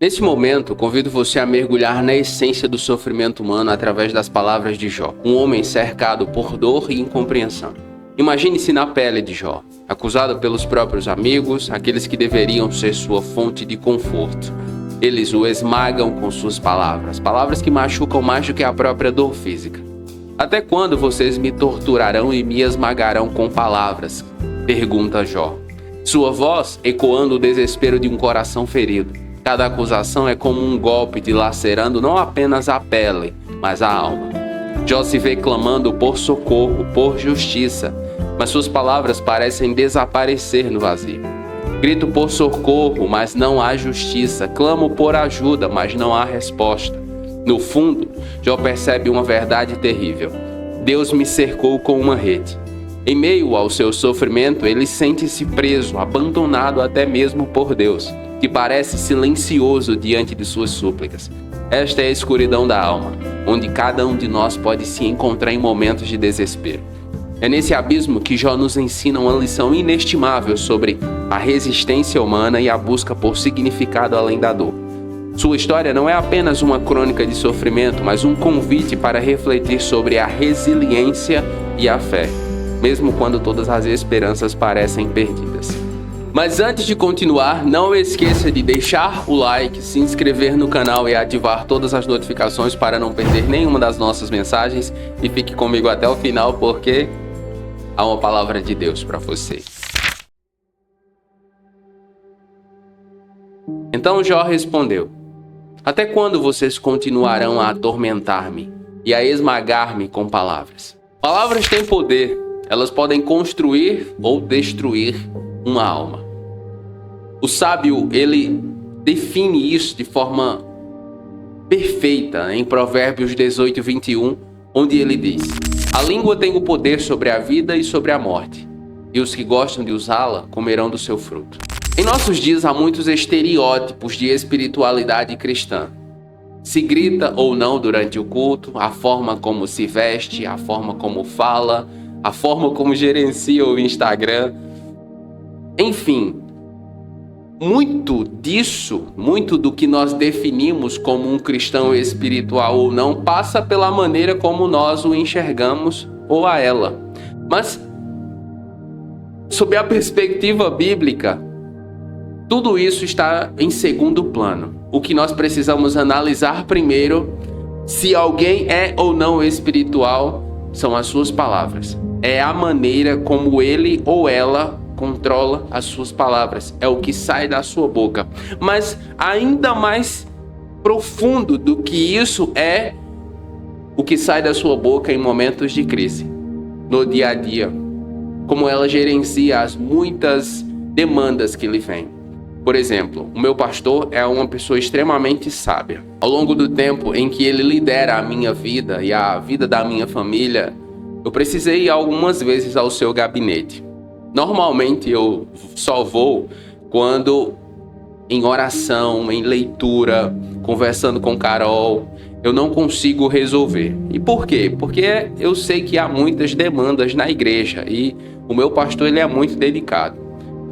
Nesse momento, convido você a mergulhar na essência do sofrimento humano através das palavras de Jó, um homem cercado por dor e incompreensão. Imagine-se na pele de Jó, acusado pelos próprios amigos, aqueles que deveriam ser sua fonte de conforto. Eles o esmagam com suas palavras, palavras que machucam mais do que a própria dor física. Até quando vocês me torturarão e me esmagarão com palavras? Pergunta Jó. Sua voz ecoando o desespero de um coração ferido. Cada acusação é como um golpe dilacerando não apenas a pele, mas a alma. Jó se vê clamando por socorro, por justiça, mas suas palavras parecem desaparecer no vazio. Grito por socorro, mas não há justiça. Clamo por ajuda, mas não há resposta. No fundo, Jó percebe uma verdade terrível. Deus me cercou com uma rede. Em meio ao seu sofrimento, ele sente-se preso, abandonado até mesmo por Deus, que parece silencioso diante de suas súplicas. Esta é a escuridão da alma, onde cada um de nós pode se encontrar em momentos de desespero. É nesse abismo que Jó nos ensina uma lição inestimável sobre a resistência humana e a busca por significado além da dor. Sua história não é apenas uma crônica de sofrimento, mas um convite para refletir sobre a resiliência e a fé, mesmo quando todas as esperanças parecem perdidas. Mas antes de continuar, não esqueça de deixar o like, se inscrever no canal e ativar todas as notificações para não perder nenhuma das nossas mensagens. E fique comigo até o final, porque há uma palavra de Deus para você. Então Jó respondeu: até quando vocês continuarão a atormentar-me e a esmagar-me com palavras? Palavras têm poder, elas podem construir ou destruir uma alma. O sábio, ele define isso de forma perfeita em Provérbios 18, 21, onde ele diz: a língua tem o poder sobre a vida e sobre a morte, e os que gostam de usá-la comerão do seu fruto. Em nossos dias há muitos estereótipos de espiritualidade cristã. Se grita ou não durante o culto, a forma como se veste, a forma como fala, a forma como gerencia o Instagram. Enfim, muito do que nós definimos como um cristão espiritual ou não, passa pela maneira como nós o enxergamos ou a ela. Mas, sob a perspectiva bíblica, tudo isso está em segundo plano. O que nós precisamos analisar primeiro, se alguém é ou não espiritual, são as suas palavras. É a maneira como ele ou ela controla as suas palavras, é o que sai da sua boca. Mas ainda mais profundo do que isso é o que sai da sua boca em momentos de crise, no dia a dia, como ela gerencia as muitas demandas que lhe vêm. Por exemplo, o meu pastor é uma pessoa extremamente sábia. Ao longo do tempo em que ele lidera a minha vida e a vida da minha família, eu precisei ir algumas vezes ao seu gabinete. Normalmente eu só vou quando em oração, em leitura, conversando com Carol, eu não consigo resolver. E por quê? Porque eu sei que há muitas demandas na igreja e o meu pastor ele é muito dedicado.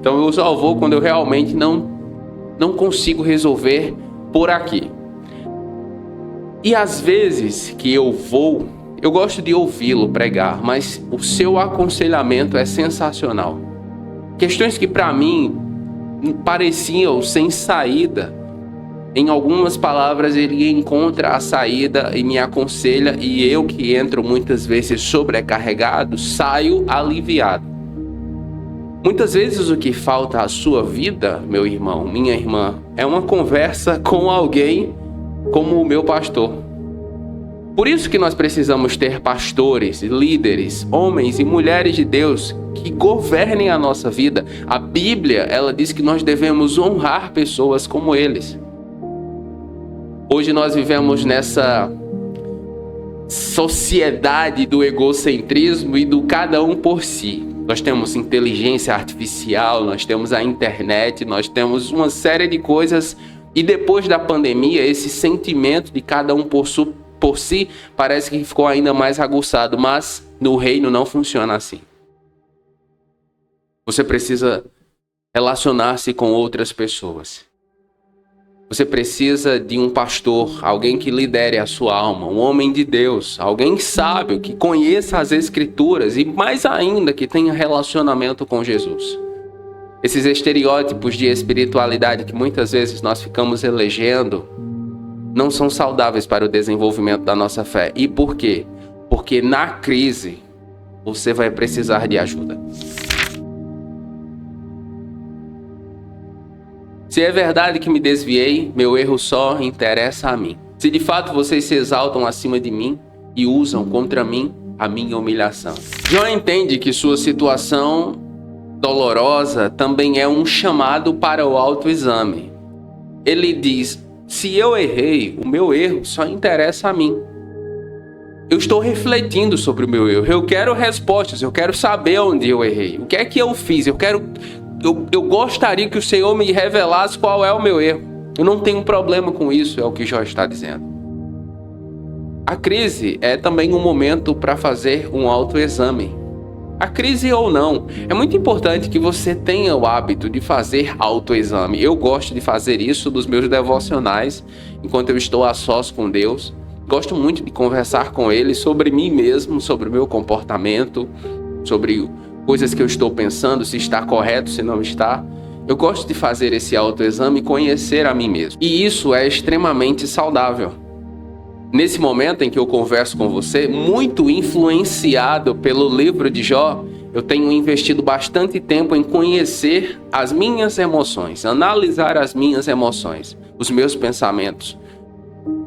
Então eu só vou quando eu realmente não consigo resolver por aqui. E às vezes que eu vou, eu gosto de ouvi-lo pregar, mas o seu aconselhamento é sensacional. Questões que para mim pareciam sem saída, em algumas palavras ele encontra a saída e me aconselha, e eu que entro muitas vezes sobrecarregado, saio aliviado. Muitas vezes o que falta à sua vida, meu irmão, minha irmã, é uma conversa com alguém como o meu pastor. Por isso que nós precisamos ter pastores, líderes, homens e mulheres de Deus que governem a nossa vida. A Bíblia, ela diz que nós devemos honrar pessoas como eles. Hoje nós vivemos nessa sociedade do egocentrismo e do cada um por si. Nós temos inteligência artificial, nós temos a internet, nós temos uma série de coisas. E depois da pandemia, esse sentimento de cada um por si parece que ficou ainda mais aguçado, mas no reino não funciona assim. Você precisa relacionar-se com outras pessoas. Você precisa de um pastor, alguém que lidere a sua alma, um homem de Deus, alguém sábio, que conheça as Escrituras e mais ainda que tenha relacionamento com Jesus. Esses estereótipos de espiritualidade que muitas vezes nós ficamos elegendo não são saudáveis para o desenvolvimento da nossa fé. E por quê? Porque na crise você vai precisar de ajuda. Se é verdade que me desviei, meu erro só interessa a mim. Se de fato vocês se exaltam acima de mim e usam contra mim a minha humilhação. Jó entende que sua situação dolorosa também é um chamado para o autoexame. Ele diz: se eu errei, o meu erro só interessa a mim. Eu estou refletindo sobre o meu erro. Eu quero respostas, eu quero saber onde eu errei. O que é que eu fiz? Eu gostaria que o Senhor me revelasse qual é o meu erro. Eu não tenho problema com isso, é o que Jó está dizendo. A crise é também um momento para fazer um autoexame. A crise ou não, é muito importante que você tenha o hábito de fazer autoexame. Eu gosto de fazer isso nos meus devocionais, enquanto eu estou a sós com Deus. Gosto muito de conversar com Ele sobre mim mesmo, sobre o meu comportamento, sobre coisas que eu estou pensando, se está correto, se não está. Eu gosto de fazer esse autoexame e conhecer a mim mesmo. E isso é extremamente saudável. Nesse momento em que eu converso com você, muito influenciado pelo livro de Jó, eu tenho investido bastante tempo em conhecer as minhas emoções, analisar as minhas emoções, os meus pensamentos,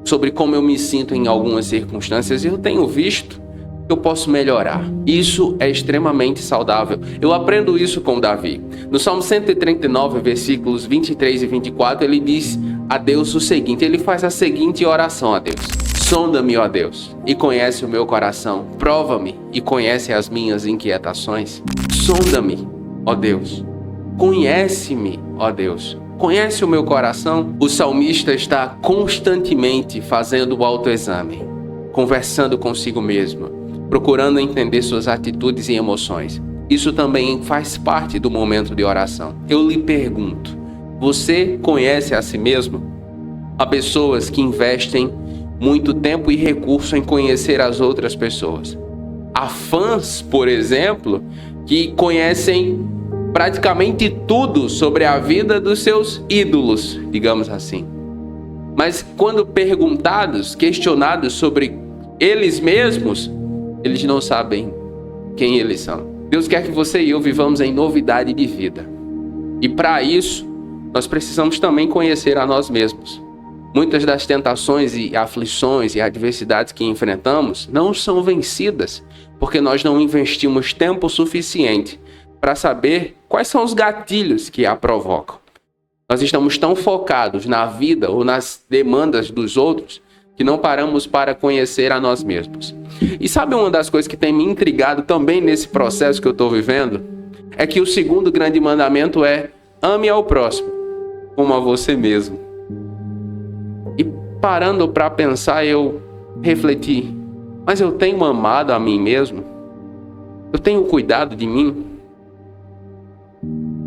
sobre como eu me sinto em algumas circunstâncias, e eu tenho visto que eu posso melhorar. Isso é extremamente saudável. Eu aprendo isso com Davi. No Salmo 139, versículos 23 e 24, ele diz a Deus o seguinte, ele faz a seguinte oração a Deus: sonda-me, ó Deus, e conhece o meu coração. Prova-me e conhece as minhas inquietações. Sonda-me, ó Deus. Conhece-me, ó Deus. Conhece o meu coração? O salmista está constantemente fazendo o autoexame, conversando consigo mesmo, procurando entender suas atitudes e emoções. Isso também faz parte do momento de oração. Eu lhe pergunto, você conhece a si mesmo? Há pessoas que investem muito tempo e recurso em conhecer as outras pessoas. Há fãs, por exemplo, que conhecem praticamente tudo sobre a vida dos seus ídolos, digamos assim. Mas quando perguntados, questionados sobre eles mesmos, eles não sabem quem eles são. Deus quer que você e eu vivamos em novidade de vida. E para isso, nós precisamos também conhecer a nós mesmos. Muitas das tentações e aflições e adversidades que enfrentamos não são vencidas porque nós não investimos tempo suficiente para saber quais são os gatilhos que a provocam. Nós estamos tão focados na vida ou nas demandas dos outros que não paramos para conhecer a nós mesmos. E sabe uma das coisas que tem me intrigado também nesse processo que eu estou vivendo? É que o segundo grande mandamento é: ame ao próximo como a você mesmo. E parando para pensar, eu refleti: mas eu tenho amado a mim mesmo? Eu tenho cuidado de mim?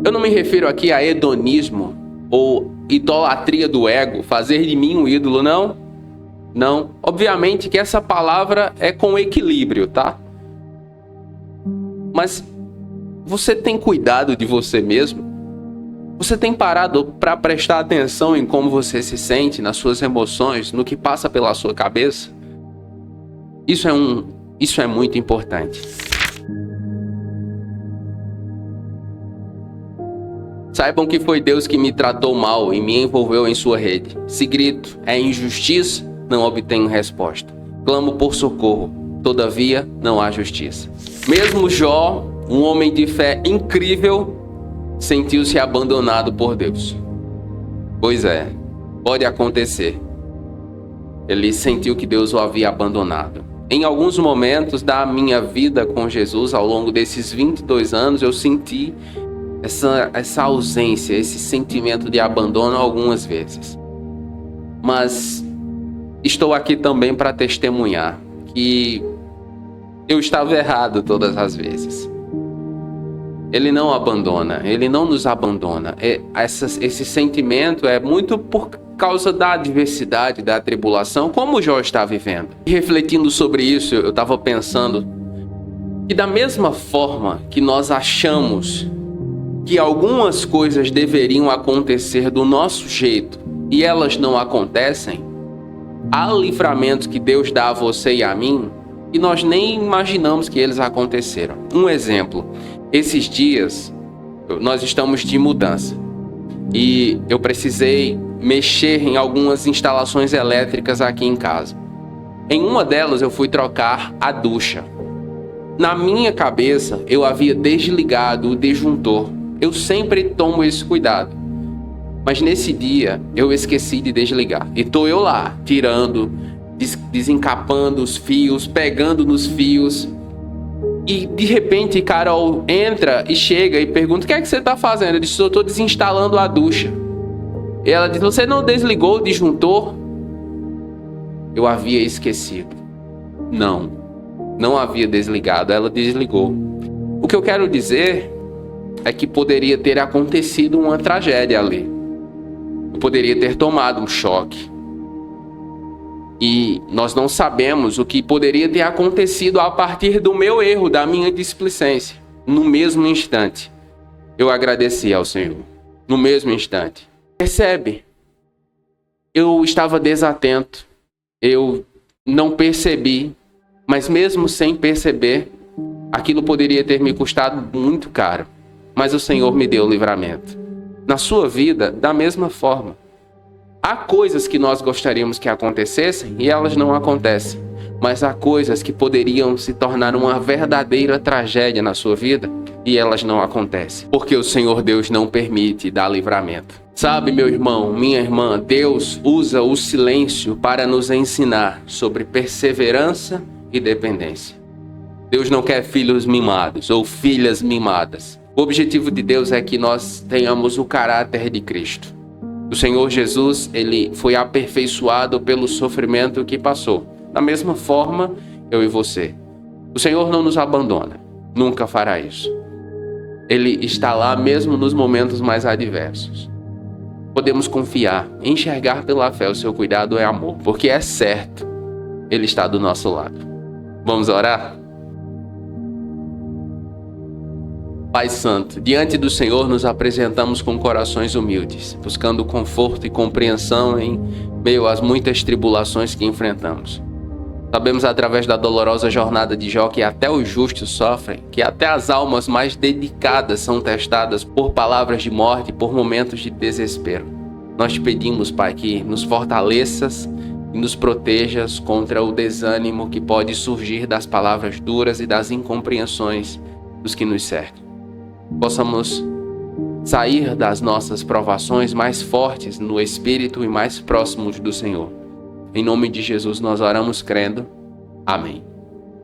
Eu não me refiro aqui a hedonismo ou idolatria do ego, fazer de mim um ídolo, não. Não. Obviamente que essa palavra é com equilíbrio, tá? Mas você tem cuidado de você mesmo? Você tem parado para prestar atenção em como você se sente, nas suas emoções, no que passa pela sua cabeça? Isso é muito importante. Saibam que foi Deus que me tratou mal e me envolveu em sua rede. Se grito, é injustiça, não obtenho resposta. Clamo por socorro, todavia não há justiça. Mesmo Jó, um homem de fé incrível, sentiu-se abandonado por Deus. Pois é, pode acontecer. Ele sentiu que Deus o havia abandonado. Em alguns momentos da minha vida com Jesus, ao longo desses 22 anos, eu senti essa ausência, esse sentimento de abandono algumas vezes. Mas estou aqui também para testemunhar que eu estava errado todas as vezes. Ele não abandona, Ele não nos abandona. Esse sentimento é muito por causa da adversidade, da tribulação, como Jó está vivendo. E refletindo sobre isso, eu estava pensando que da mesma forma que nós achamos que algumas coisas deveriam acontecer do nosso jeito e elas não acontecem, há livramentos que Deus dá a você e a mim e nós nem imaginamos que eles aconteceram. Um exemplo, esses dias nós estamos de mudança e eu precisei mexer em algumas instalações elétricas aqui em casa. Em uma delas eu fui trocar a ducha. Na minha cabeça eu havia desligado o disjuntor. Eu sempre tomo esse cuidado. Mas nesse dia eu esqueci de desligar. E tô eu lá, tirando, desencapando os fios, pegando nos fios. E de repente Carol entra e chega e pergunta: o que é que você tá fazendo? Eu disse: eu tô desinstalando a ducha. E ela disse: você não desligou o disjuntor? Eu havia esquecido. Não havia desligado, ela desligou. O que eu quero dizer é que poderia ter acontecido uma tragédia ali. Eu poderia ter tomado um choque. E nós não sabemos o que poderia ter acontecido a partir do meu erro, da minha displicência. No mesmo instante, eu agradeci ao Senhor. No mesmo instante. Percebe? Eu estava desatento. Eu não percebi. Mas mesmo sem perceber, aquilo poderia ter me custado muito caro. Mas o Senhor me deu o livramento. Na sua vida, da mesma forma. Há coisas que nós gostaríamos que acontecessem e elas não acontecem. Mas há coisas que poderiam se tornar uma verdadeira tragédia na sua vida e elas não acontecem. Porque o Senhor Deus não permite dar livramento. Sabe, meu irmão, minha irmã, Deus usa o silêncio para nos ensinar sobre perseverança e dependência. Deus não quer filhos mimados ou filhas mimadas. O objetivo de Deus é que nós tenhamos o caráter de Cristo. O Senhor Jesus, ele foi aperfeiçoado pelo sofrimento que passou. Da mesma forma, eu e você. O Senhor não nos abandona. Nunca fará isso. Ele está lá mesmo nos momentos mais adversos. Podemos confiar, enxergar pela fé o seu cuidado é amor, porque é certo, Ele está do nosso lado. Vamos orar? Pai Santo, diante do Senhor nos apresentamos com corações humildes, buscando conforto e compreensão em meio às muitas tribulações que enfrentamos. Sabemos através da dolorosa jornada de Jó que até os justos sofrem, que até as almas mais dedicadas são testadas por palavras de morte e por momentos de desespero. Nós te pedimos, Pai, que nos fortaleças e nos protejas contra o desânimo que pode surgir das palavras duras e das incompreensões dos que nos cercam. Possamos sair das nossas provações mais fortes no Espírito e mais próximos do Senhor. Em nome de Jesus nós oramos crendo. Amém.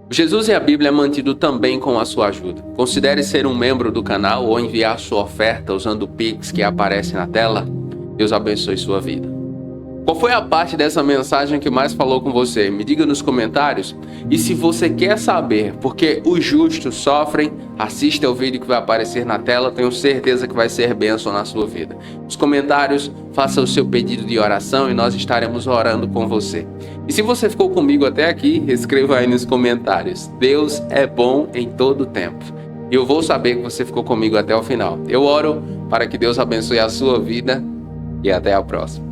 O Jesus e a Bíblia é mantido também com a sua ajuda. Considere ser um membro do canal ou enviar sua oferta usando o Pix que aparece na tela. Deus abençoe sua vida. Qual foi a parte dessa mensagem que mais falou com você? Me diga nos comentários. E se você quer saber por que os justos sofrem, assista ao vídeo que vai aparecer na tela. Tenho certeza que vai ser bênção na sua vida. Nos comentários, faça o seu pedido de oração e nós estaremos orando com você. E se você ficou comigo até aqui, escreva aí nos comentários. Deus é bom em todo tempo. E eu vou saber que você ficou comigo até o final. Eu oro para que Deus abençoe a sua vida e até a próxima.